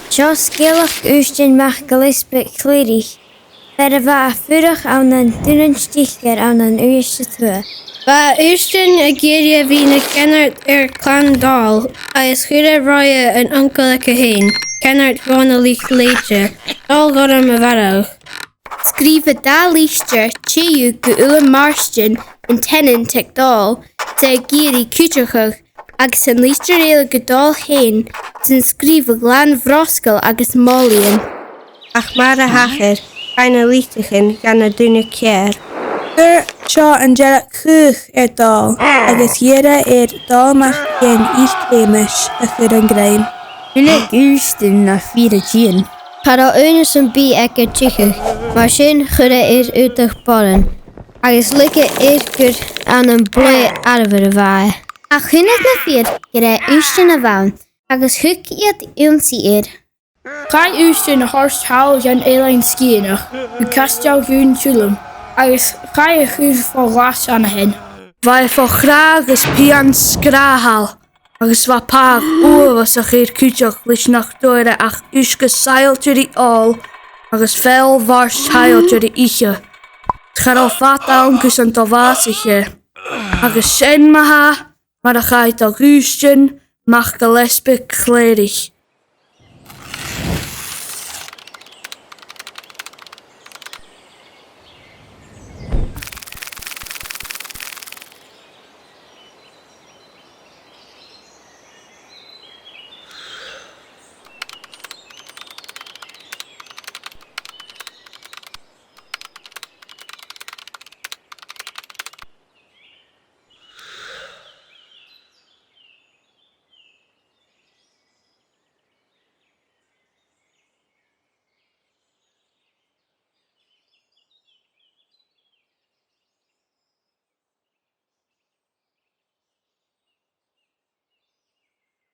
Seo scéalach Ùisdean meach Ghilleasbaig Chlèirich, fer a bheith a fuireach an an dúnan stíchar an an Uist Tuath. Ba Ùisdean a géirí bhí na ceannart Chlann Dòmhnaill agus chuide roia an uncle a héin, ceannart Donald Shlèite, Donald Gorm a bharach. Scríomh dá lístear tíú go ula Marstin an tenan teagdáil de géirí cudromach agus an lístear éile go dál héin san scríomh glan bhroscail agus málaíonn. Ach mar a hachar, cain na lístachan gan na dúna céir. Gur seo an dearach chuch dál agus dhéire Dhòmhnall géan Uist a chur an gréim. Thuaidh Ùisdean na fhearainn. Cada únas an bí ag tíchach, mar sin chuide útach boran, agus lice gur an blé arbhar a bhaith. A chuinead na fiad gur Ùisdean a bhain, agus thuc iad iomsaí Cai Ùisdean a thorst hail an éileinn scíanach, go casteal gún túlam, agus cai a chuúr fá glas an hen. Bhaid fá chrá agus pian scráthal, agus bha pá uavas a chéir cúteach leis nach dóire ach uisce sailtir í áil agus fel bhar sailtir í ihe. Tchar á fata angus an Dhòmhnaill agus sin maha mar a chaid a Ùisdean meach Ghilleasbuig Chlèirich.